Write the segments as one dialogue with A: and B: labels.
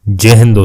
A: जय हिंद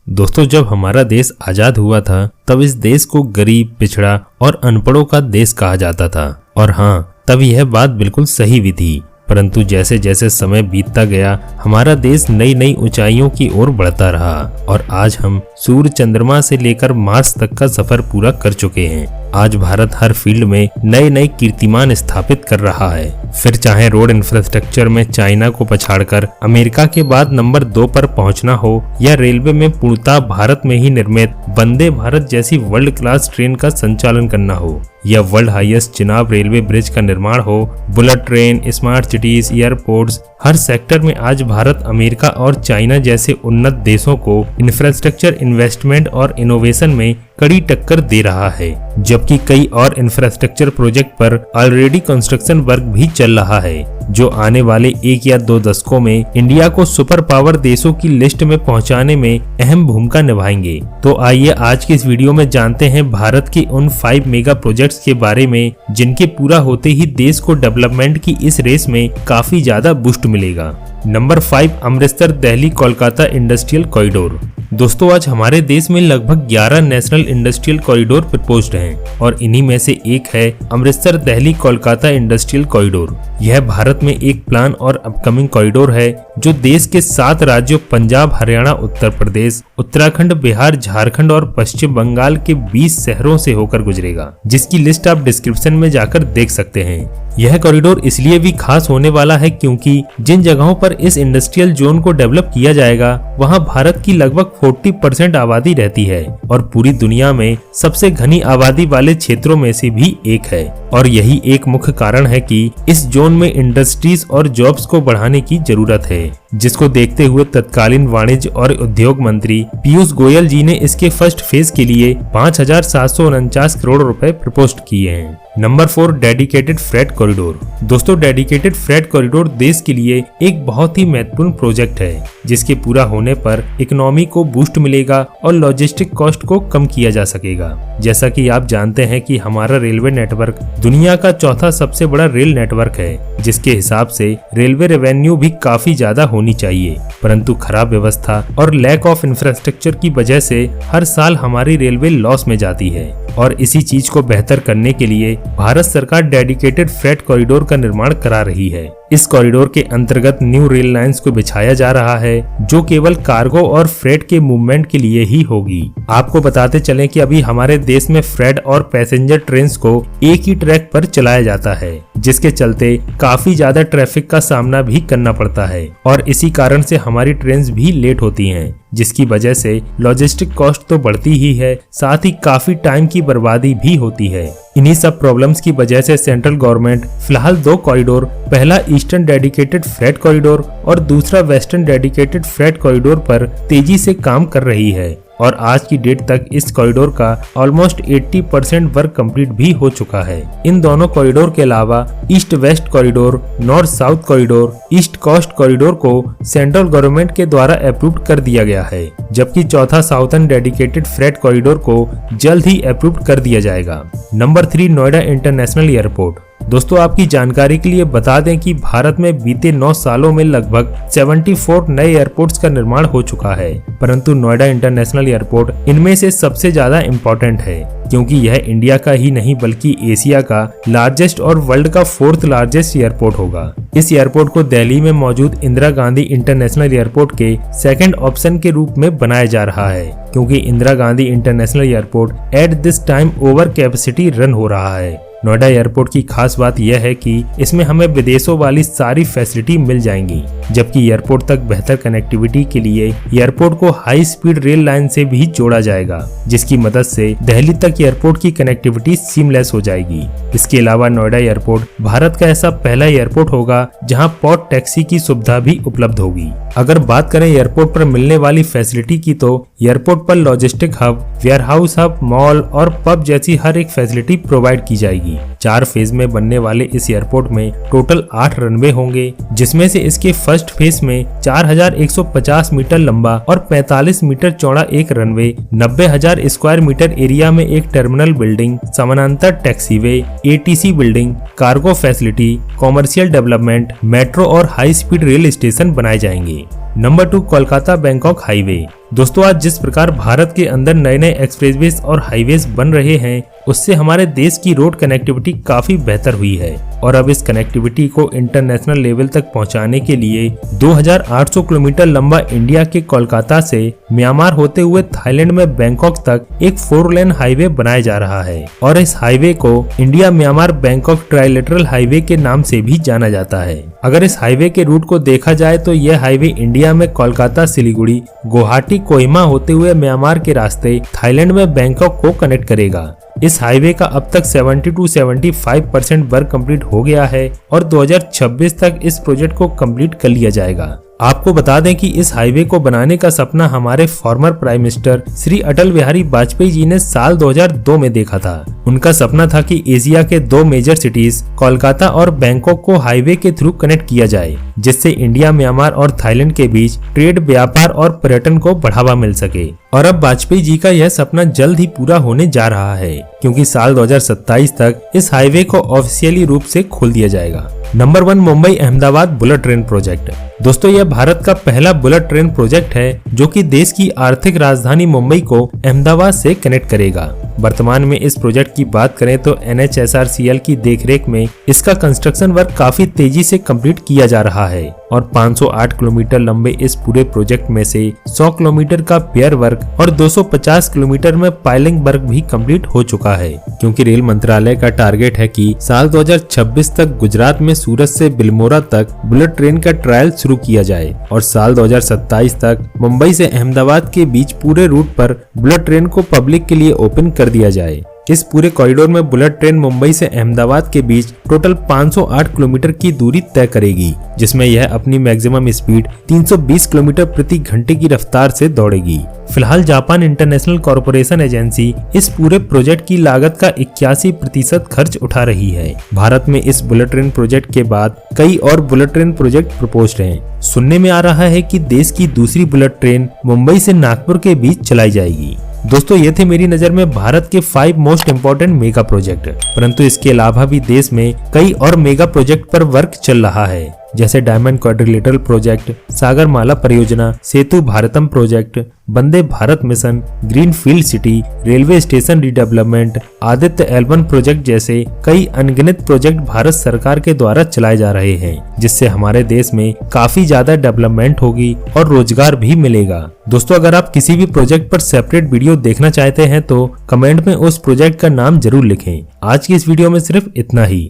A: दोस्तों जब हमारा देश आजाद हुआ था तब इस देश को गरीब, पिछड़ा और अनपढ़ों का देश कहा जाता था। और हाँ, तब यह बात बिल्कुल सही भी थी। परंतु जैसे जैसे समय बीतता गया हमारा देश नई नई ऊंचाइयों की ओर बढ़ता रहा और आज हम सूर्य, चंद्रमा से लेकर मार्स तक का सफर पूरा कर चुके हैं। आज भारत हर फील्ड में नए नए कीर्तिमान स्थापित कर रहा है। फिर चाहे रोड इंफ्रास्ट्रक्चर में चाइना को पछाड़कर अमेरिका के बाद नंबर 2 पर पहुंचना हो, या रेलवे में पूर्णतः भारत में ही निर्मित वंदे भारत जैसी वर्ल्ड क्लास ट्रेन का संचालन करना हो, या world highest Chenab railway bridge का निर्माण हो, bullet train, smart cities, airports, हर सेक्टर में आज भारत अमेरिका और चाइना जैसे उन्नत देशों को इंफ्रास्ट्रक्चर इन्वेस्टमेंट और इनोवेशन में कड़ी टक्कर दे रहा है। जबकि कई और इंफ्रास्ट्रक्चर प्रोजेक्ट पर ऑलरेडी कंस्ट्रक्शन वर्क भी चल रहा है, जो आने वाले 1 या 2 दशकों में इंडिया को सुपर पावर देशों की लिस्ट में पहुंचाने में अहम भूमिका निभाएंगे। तो आइए आज की इस वीडियो में जानते हैं भारत के उन 5 मेगा प्रोजेक्ट्स के बारे में जिनके पूरा होते ही देश को डेवलपमेंट की इस रेस में काफी ज्यादा बूस्ट मिलेगा। Number 5, Amritsar Delhi Kolkata industrial corridor. दोस्तों, आज हमारे देश में लगभग 11 नेशनल इंडस्ट्रियल कॉरिडोर प्रपोज्ड हैं और इन्हीं में से एक है अमृतसर दिल्ली कोलकाता इंडस्ट्रियल कॉरिडोर। यह भारत में एक प्लान और अपकमिंग कॉरिडोर है जो देश के 7 राज्यों पंजाब, हरियाणा, उत्तर प्रदेश, उत्तराखंड, बिहार, झारखंड और पश्चिम बंगाल के 20 शहरों से होकर गुजरेगा, जिसकी लिस्ट आप डिस्क्रिप्शन में जाकर देख सकते हैं। यह कॉरिडोर इसलिए भी खास होने वाला है क्योंकि जिन जगहों पर इस इंडस्ट्रियल जोन को डेवलप किया जाएगा वहां भारत की लगभग 40% आबादी रहती है और पूरी दुनिया में सबसे घनी आबादी वाले क्षेत्रों में से भी एक है। और यही एक मुख्य कारण है कि इस जोन में इंडस्ट्रीज और जॉब्स को बढ़ाने की जरूरत है, जिसको देखते हुए तत्कालीन वाणिज्य और उद्योग मंत्री पीयूष गोयल जी ने इसके फर्स्ट फेज के लिए 5,749 करोड़ रुपए प्रपोज किए हैं। Number 4, dedicated freight corridor. दोस्तों, डेडिकेटेड फ्रेट कॉरिडोर देश के लिए एक बहुत ही महत्वपूर्ण प्रोजेक्ट है, जिसके पूरा होने पर इकोनॉमी को बूस्ट मिलेगा और लॉजिस्टिक कॉस्ट को कम किया जा सकेगा। जैसा कि आप जानते हैं कि हमारा रेलवे नेटवर्क दुनिया का 4था सबसे बड़ा रेल नेटवर्क है, जिसके हिसाब से रेलवे रेवेन्यू भी काफी ज्यादा होनी चाहिए। परंतु खराब व्यवस्था और लैक ऑफ इंफ्रास्ट्रक्चर की वजह से हर साल हमारी रेलवे लॉस में जाती है और इसी चीज को बेहतर करने के लिए भारत सरकार डेडिकेटेड फ्रेट कॉरिडोर का निर्माण करा रही है। इस कॉरिडोर के अंतर्गत न्यू रेल लाइंस को बिछाया जा रहा है जो केवल कार्गो और फ्रेट के मूवमेंट के लिए ही होगी। आपको बताते चलें कि अभी हमारे देश में फ्रेट और पैसेंजर ट्रेन्स को एक ही ट्रैक पर चलाया जाता है, जिसके चलते काफी ज्यादा ट्रैफिक का सामना भी करना पड़ता है और इसी कारण से हमारी ट्रेन्स भी लेट होती हैं, जिसकी वजह से लॉजिस्टिक कॉस्ट तो बढ़ती ही है, साथ ही काफी टाइम की बर्बादी भी होती है। इन्हीं सब प्रॉब्लम्स की वजह से सेंट्रल गवर्नमेंट फिलहाल 2 कॉरिडोर, पहला ईस्टर्न डेडिकेटेड फ्रेट कॉरिडोर और दूसरा वेस्टर्न डेडिकेटेड फ्रेट कॉरिडोर पर तेजी से काम कर रही है और आज की डेट तक इस कॉरिडोर का ऑलमोस्ट 80% वर्क कंप्लीट भी हो चुका है। इन दोनों कॉरिडोर के अलावा east west corridor, north south corridor, east coast corridor को सेंट्रल गवर्नमेंट के द्वारा अप्रूव कर दिया गया है, जबकि चौथा साउथर्न डेडिकेटेड फ्रेट कॉरिडोर को जल्द ही अप्रूव कर दिया जाएगा। Number 3, Noida international airport. दोस्तों, आपकी जानकारी के लिए बता दें कि भारत में बीते 9 सालों में लगभग 74 नए एयरपोर्ट्स का निर्माण हो चुका है, परंतु नोएडा इंटरनेशनल एयरपोर्ट इनमें से सबसे ज्यादा इम्पोर्टेंट है क्योंकि यह इंडिया का ही नहीं बल्कि एशिया का लार्जेस्ट और वर्ल्ड का 4th लार्जेस्ट एयरपोर्ट होगा। इस एयरपोर्ट को दिल्ली में मौजूद इंदिरा गांधी इंटरनेशनल एयरपोर्ट के 2nd ऑप्शन के रूप में बनाया जा रहा है, क्योंकि Indira Gandhi international airport at this time over capacity run हो रहा है। नोएडा एयरपोर्ट की खास बात यह है कि इसमें हमें विदेशों वाली सारी फैसिलिटी मिल जाएंगी, जबकि एयरपोर्ट तक बेहतर कनेक्टिविटी के लिए एयरपोर्ट को हाई स्पीड रेल लाइन से भी जोड़ा जाएगा, जिसकी मदद से दिल्ली तक एयरपोर्ट की कनेक्टिविटी सीमलेस हो जाएगी। इसके अलावा नोएडा एयरपोर्ट भारत का ऐसा पहला एयरपोर्ट होगा जहां पॉड टैक्सी की सुविधा भी उपलब्ध होगी। अगर बात करें एयरपोर्ट पर मिलने वाली फैसिलिटी की, तो एयरपोर्ट पर logistic hub, warehouse hub, mall और पब जैसी हर एक फैसिलिटी प्रोवाइड की जाएगी। 4 फेज में बनने वाले इस एयरपोर्ट में टोटल 8 रनवे होंगे, जिसमें से इसके फर्स्ट फेज में 4,150 मीटर लंबा और 45 मीटर चौड़ा एक रनवे, 90,000 स्क्वायर मीटर एरिया में एक टर्मिनल बिल्डिंग, समानांतर taxiway, ATC building, cargo facility, commercial development, metro और हाई स्पीड रेल स्टेशन बनाए जाएंगे। Number 2 Kolkata Bangkok highway. दोस्तों आज जिस प्रकार भारत के अंदर नए नए एक्सप्रेसवेज और हाईवेज बन रहे हैं उससे हमारे देश की रोड कनेक्टिविटी काफी बेहतर हुई है और अब इस कनेक्टिविटी को इंटरनेशनल लेवल तक पहुंचाने के लिए 2800 किलोमीटर लंबा इंडिया के कोलकाता से म्यांमार होते हुए थाईलैंड में बैंकॉक तक एक 4 लेन हाईवे बनाया जा रहा है और इस हाईवे को India Myanmar Bangkok trilateral highway के नाम से भी जाना जाता है। अगर इस हाईवे के रूट को देखा जाए तो यह हाईवे इंडिया में कोलकाता सिलीगुड़ी गुवाहाटी कोहिमा होते हुए म्यांमार के रास्ते थाईलैंड में बैंकॉक को कनेक्ट करेगा। इस हाईवे का अब तक 70 से 75% वर्क कंप्लीट हो गया है और 2026 तक इस प्रोजेक्ट को कंप्लीट कर लिया जाएगा। आपको बता दें कि इस हाईवे को बनाने का सपना हमारे former prime minister Shri Atal Bihari Vajpayee ji ने साल 2002 में देखा था। उनका सपना था कि एशिया के 2 मेजर सिटीज कोलकाता और बैंकॉक को हाईवे के थ्रू कनेक्ट किया जाए जिससे इंडिया म्यांमार और थाईलैंड के बीच ट्रेड व्यापार और पर्यटन को बढ़ावा मिल सके। और अब वाजपेयी जी का यह सपना जल्द ही पूरा होने जा रहा है क्योंकि साल 2027 तक इस हाईवे को ऑफिशियली रूप से खोल दिया जाएगा। Number 1 Mumbai Ahmedabad bullet train project. दोस्तों यह भारत का पहला बुलेट ट्रेन प्रोजेक्ट है जो कि देश की आर्थिक राजधानी मुंबई को अहमदाबाद से कनेक्ट करेगा। वर्तमान में इस प्रोजेक्ट की बात करें तो NHSRCL की देखरेख में इसका कंस्ट्रक्शन वर्क काफी तेजी से कंप्लीट किया जा रहा है और 508 किलोमीटर लंबे इस पूरे प्रोजेक्ट में से 100 किलोमीटर का पियर वर्क और 250 किलोमीटर में पाइलिंग वर्क भी कंप्लीट हो चुका है क्योंकि रेल मंत्रालय का टारगेट है कि साल 2026 तक गुजरात में सूरत से बिलमोरा तक बुलेट ट्रेन का ट्रायल शुरू किया जाए और साल 2027 तक मुंबई से अहमदाबाद के बीच पूरे रूट पर बुलेट ट्रेन को पब्लिक के लिए ओपन कर दिया जाए। इस पूरे कॉरिडोर में बुलेट ट्रेन मुंबई से अहमदाबाद के बीच टोटल 508 किलोमीटर की दूरी तय करेगी जिसमें यह अपनी मैक्सिमम स्पीड 320 किलोमीटर प्रति घंटे की रफ्तार से दौड़ेगी। फिलहाल जापान इंटरनेशनल कॉर्पोरेशन एजेंसी इस पूरे प्रोजेक्ट की लागत का 81% खर्च उठा रही है। भारत में इस बुलेट ट्रेन प्रोजेक्ट के बाद कई और बुलेट ट्रेन प्रोजेक्ट प्रपोज्ड हैं। सुनने में आ रहा है कि देश की दूसरी बुलेट ट्रेन मुंबई से नागपुर के बीच चलाई जाएगी। दोस्तों ये थे मेरी नजर में भारत के 5 मोस्ट इम्पोर्टेंट मेगा प्रोजेक्ट, परंतु इसके अलावा भी देश में कई और मेगा प्रोजेक्ट पर वर्क चल रहा है जैसे डायमंड क्वाड्रिलेटरल प्रोजेक्ट, सागरमाला परियोजना, Setu Bharatam project, Vande Bharat mission, green field city, railway station redevelopment, Aditya L1 project जैसे कई अनगिनत प्रोजेक्ट भारत सरकार के द्वारा चलाए जा रहे हैं जिससे हमारे देश में काफी ज्यादा डेवलपमेंट होगी और रोजगार भी मिलेगा। दोस्तों अगर आप किसी भी प्रोजेक्ट पर सेपरेट वीडियो देखना चाहते हैं तो कमेंट में उस प्रोजेक्ट का नाम जरूर लिखें। आज की इस वीडियो में सिर्फ इतना ही।